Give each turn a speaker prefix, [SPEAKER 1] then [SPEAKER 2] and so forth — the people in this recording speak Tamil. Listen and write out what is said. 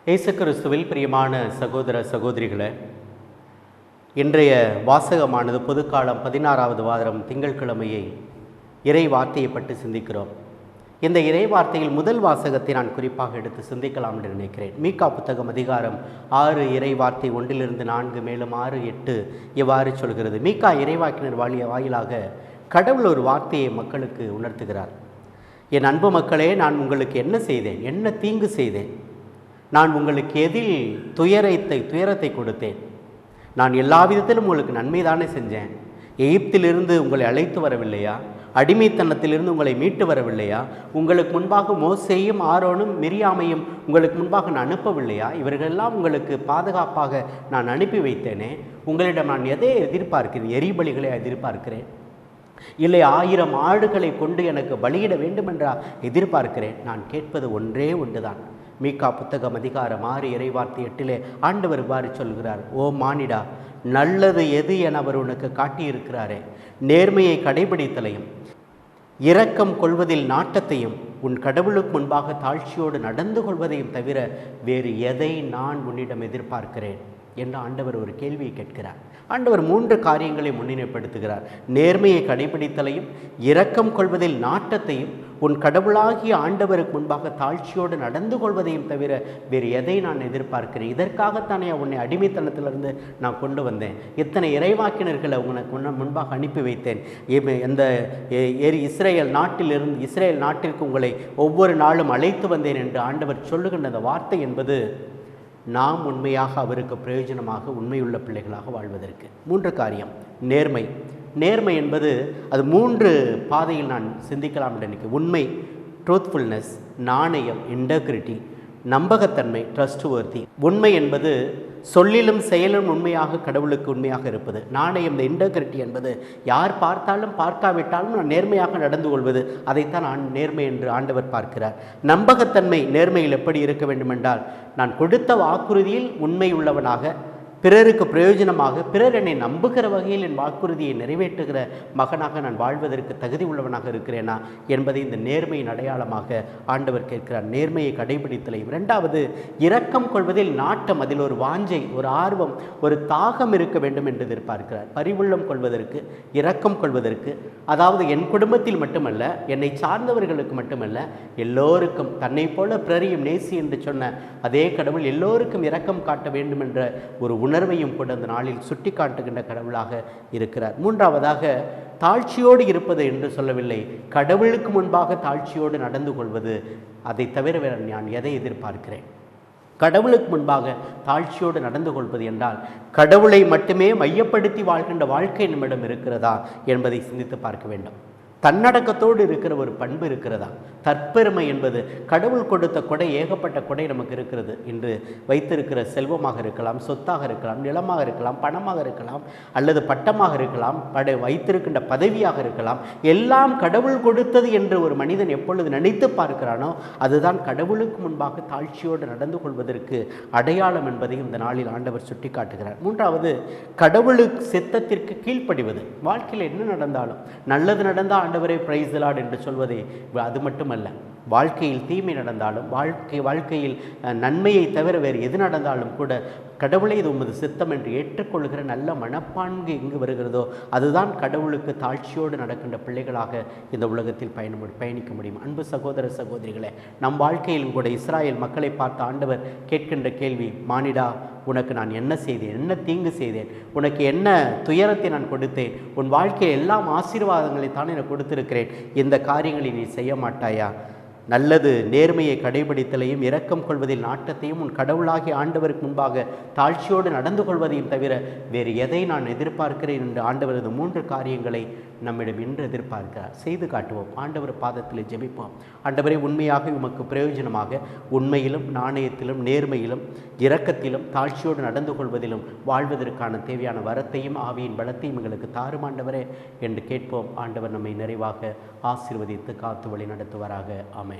[SPEAKER 1] இயேசு கிறிஸ்துவில் பிரியமான சகோதர சகோதரிகளே, இன்றைய வாசகமானது பொதுக்காலம் 16வது வாரம் திங்கட்கிழமையை இறை வார்த்தையை பற்றி சிந்திக்கிறோம். இந்த இறை வார்த்தையில் முதல் வாசகத்தை நான் குறிப்பாக எடுத்து சிந்திக்கலாம் என்று நினைக்கிறேன். மீகா புத்தகம் அதிகாரம் 6 இறை வார்த்தை 1-4 மேலும் 6-8 இவ்வாறு சொல்கிறது. மீகா இறைவாக்கினர் வாயிலாக கடவுள் ஒரு வார்த்தையை மக்களுக்கு உணர்த்துகிறார். என் அன்பு மக்களே, நான் உங்களுக்கு என்ன செய்தேன்? என்ன தீங்கு செய்தேன்? நான் உங்களுக்கு எதில் துயரத்தை கொடுத்தேன்? நான் எல்லா விதத்திலும் உங்களுக்கு நன்மைதானே செஞ்சேன். எகிப்திலிருந்து உங்களை அழைத்து வரவில்லையா? அடிமைத்தனத்திலிருந்து உங்களை மீட்டு வரவில்லையா? உங்களுக்கு முன்பாக மோசேயும் ஆரோனும் மிரியாமையும் உங்களுக்கு முன்பாக நான் அனுப்பவில்லையா? இவர்களெல்லாம் உங்களுக்கு பாதுகாப்பாக நான் அனுப்பி வைத்தேனே. உங்களிடம் நான் எதை எதிர்பார்க்கிறேன்? எரிபலிகளை எதிர்பார்க்கிறேன்? இல்லை 1000 ஆடுகளை கொண்டு எனக்கு பலியிட வேண்டுமென்றா எதிர்பார்க்கிறேன்? நான் கேட்பது ஒன்றே ஒன்றுதான். மீகா புத்தகம் அதிகாரம் 6 இறைவார்த்தை 8 ஆண்டவர் இவ்வாறு சொல்கிறார். ஓ மானிடா, நல்லது எது என அவர் உனக்கு காட்டியிருக்கிறாரே. நேர்மையை கடைபிடித்தலையும் இரக்கம் கொள்வதில் நாட்டத்தையும் உன் கடவுளுக்கு முன்பாக தாழ்ச்சியோடு நடந்து கொள்வதையும் தவிர வேறு எதை நான் உன்னிடம் எதிர்பார்க்கிறேன் என்று ஆண்டவர் ஒரு கேள்வியை கேட்கிறார். ஆண்டவர் 3 காரியங்களை முன்னிலைப்படுத்துகிறார். நேர்மையை கடைபிடித்தலையும் இரக்கம் கொள்வதில் நாட்டத்தையும் உன் கடவுளாகிய ஆண்டவருக்கு முன்பாக தாழ்ச்சியோடு நடந்து கொள்வதையும் தவிர வேறு எதை நான் எதிர்பார்க்கிறேன்? இதற்காகத்தானே உன்னை அடிமைத்தனத்திலிருந்து நான் கொண்டு வந்தேன். இத்தனை இறைவாக்கினர்களை உனக்கு முன்பாக அனுப்பி வைத்தேன். இந்த இஸ்ரேல் நாட்டிற்கு உங்களை ஒவ்வொரு நாளும் அழைத்து வந்தேன் என்று ஆண்டவர் சொல்லுகின்ற அந்த வார்த்தை என்பது நாம் உண்மையாக அவருக்கு பிரயோஜனமாக உண்மையுள்ள பிள்ளைகளாக வாழ்வதற்கு 3 காரியம். நேர்மை என்பது அது 3 பாதையில் நான் சிந்திக்கலாம் என்று நினைக்கிறேன். உண்மை, ட்ரூத்ஃபுல்னஸ்; நாணயம், இன்டெகிரிட்டி; நம்பகத்தன்மை, ட்ரஸ்ட்வொர்த்தி. உண்மை என்பது சொல்லிலும் செயலும் உண்மையாக கடவுளுக்கு உண்மையாக இருப்பது. நாணயம், இந்த இன்டெகிரிட்டி என்பது யார் பார்த்தாலும் பார்க்காவிட்டாலும் நான் நேர்மையாக நடந்து கொள்வது. அதைத்தான் நேர்மை என்று ஆண்டவர் பார்க்கிறார். நம்பகத்தன்மை நேர்மையில் எப்படி இருக்க வேண்டுமென்றால், நான் கொடுத்த வாக்குறுதியில் உண்மை உள்ளவனாக, பிறருக்கு பிரயோஜனமாக, பிறர் என்னை நம்புகிற வகையில் என் வாக்குறுதியை நிறைவேற்றுகிற மகனாக நான் வாழ்வதற்கு தகுதி உள்ளவனாக இருக்கிறேனா என்பதை இந்த நேர்மையின் அடையாளமாக ஆண்டவர் கேட்கிறார். நேர்மையை கடைபிடித்தலை. 2வது, இரக்கம் கொள்வதில் நாட்டம். அதில் ஒரு வாஞ்சை, ஒரு ஆர்வம், ஒரு தாகம் இருக்க வேண்டும் என்று எதிர்பார்க்கிறார். பரிவுள்ளம் கொள்வதற்கு, இரக்கம் கொள்வதற்கு, அதாவது என் குடும்பத்தில் மட்டுமல்ல, என்னை சார்ந்தவர்களுக்கு மட்டுமல்ல, எல்லோருக்கும், தன்னை போல பிறரையும் நேசி என்று சொன்ன அதே கடவுள் எல்லோருக்கும் இரக்கம் காட்ட வேண்டும் என்ற ஒரு உணர்வையும் கூட அந்த நாளில் சுட்டி காட்டுகின்ற கடவுளாக இருக்கிறார். 3வதாக, தாழ்ச்சியோடு இருப்பது என்று சொல்லவில்லை, கடவுளுக்கு முன்பாக தாழ்ச்சியோடு நடந்து கொள்வது. அதை தவிர வேற நான் எதை எதிர்பார்க்கிறேன்? கடவுளுக்கு முன்பாக தாழ்ச்சியோடு நடந்து கொள்வது என்றால் கடவுளை மட்டுமே மையப்படுத்தி வாழ்கின்ற வாழ்க்கை நம்மிடம் இருக்கிறதா என்பதை சிந்தித்து பார்க்க வேண்டும். தன்னடக்கத்தோடு இருக்கிற ஒரு பண்பு இருக்கிறதா? தற்பெருமை என்பது, கடவுள் கொடுத்த கொடை, ஏகப்பட்ட கொடை நமக்கு இருக்கிறது. இன்று வைத்திருக்கிற செல்வமாக இருக்கலாம், சொத்தாக இருக்கலாம், நிலமாக இருக்கலாம், பணமாக இருக்கலாம், அல்லது பட்டமாக இருக்கலாம், வைத்திருக்கின்ற பதவியாக இருக்கலாம். எல்லாம் கடவுள் கொடுத்தது என்று ஒரு மனிதன் எப்பொழுது நினைத்து பார்க்கிறானோ அதுதான் கடவுளுக்கு முன்பாக தாழ்ச்சியோடு நடந்து கொள்வதற்கு அடையாளம் என்பதையும் இந்த நாளில் ஆண்டவர் சுட்டி காட்டுகிறார். 3வது, கடவுளுக்கு சித்தத்திற்கு கீழ்ப்படிவது. வாழ்க்கையில் என்ன நடந்தாலும், நல்லது நடந்தால் ஆண்டவரே பிரைஸ் தி லார்ட் என்று சொல்வதே அது மட்டுமல்ல, வாழ்க்கையில் தீமை நடந்தாலும், வாழ்க்கையில் நன்மையை தவிர வேறு எது நடந்தாலும் கூட கடவுளை இது உமது சித்தம் என்று ஏற்றுக்கொள்கிற நல்ல மனப்பான்கு எங்கு வருகிறதோ அதுதான் கடவுளுக்கு தாழ்ச்சியோடு நடக்கின்ற பிள்ளைகளாக இந்த உலகத்தில் பயணிக்க முடியும். அன்பு சகோதர சகோதரிகளே, நம் வாழ்க்கையிலும் கூட இஸ்ராயேல் மக்களை பார்த்த ஆண்டவர் கேட்கின்ற கேள்வி, மானிடா, உனக்கு நான் என்ன செய்தேன்? என்ன தீங்கு செய்தேன்? உனக்கு என்ன துயரத்தை நான் கொடுத்தேன்? உன் வாழ்க்கையில் எல்லாம் ஆசீர்வாதங்களை தான் எனக்கு கொடுத்திருக்கிறேன். இந்த காரியங்களை நீ செய்ய மாட்டாயா? நல்லது, நேர்மையை கடைபிடித்தலையும் இரக்கம் கொள்வதில் நாட்டத்தையும் உன் கடவுளாகிய ஆண்டவருக்கு முன்பாக தாழ்ச்சியோடு நடந்து கொள்வதையும் தவிர வேறு எதை நான் எதிர்பார்க்கிறேன் என்று ஆண்டவர் இந்த 3 காரியங்களை நம்மிடம் இன்று எதிர்பார்க்கிறார். செய்து காட்டுவோம். ஆண்டவர் பாதத்தில் ஜெபிப்போம். ஆண்டவரே, உண்மையாக உமக்கு பிரயோஜனமாக உண்மையிலும், நாணயத்திலும், நேர்மையிலும், இரக்கத்திலும், தாழ்ச்சியோடு நடந்து கொள்வதிலும் வாழ்வதற்கான தேவையான வரத்தையும் ஆவியின் பலத்தையும் எங்களுக்கு தாரும் ஆண்டவரே என்று கேட்போம். ஆண்டவர் நம்மை நிறைவாக ஆசீர்வதித்து காத்து வழி நடத்துவாராக. ஆமென்.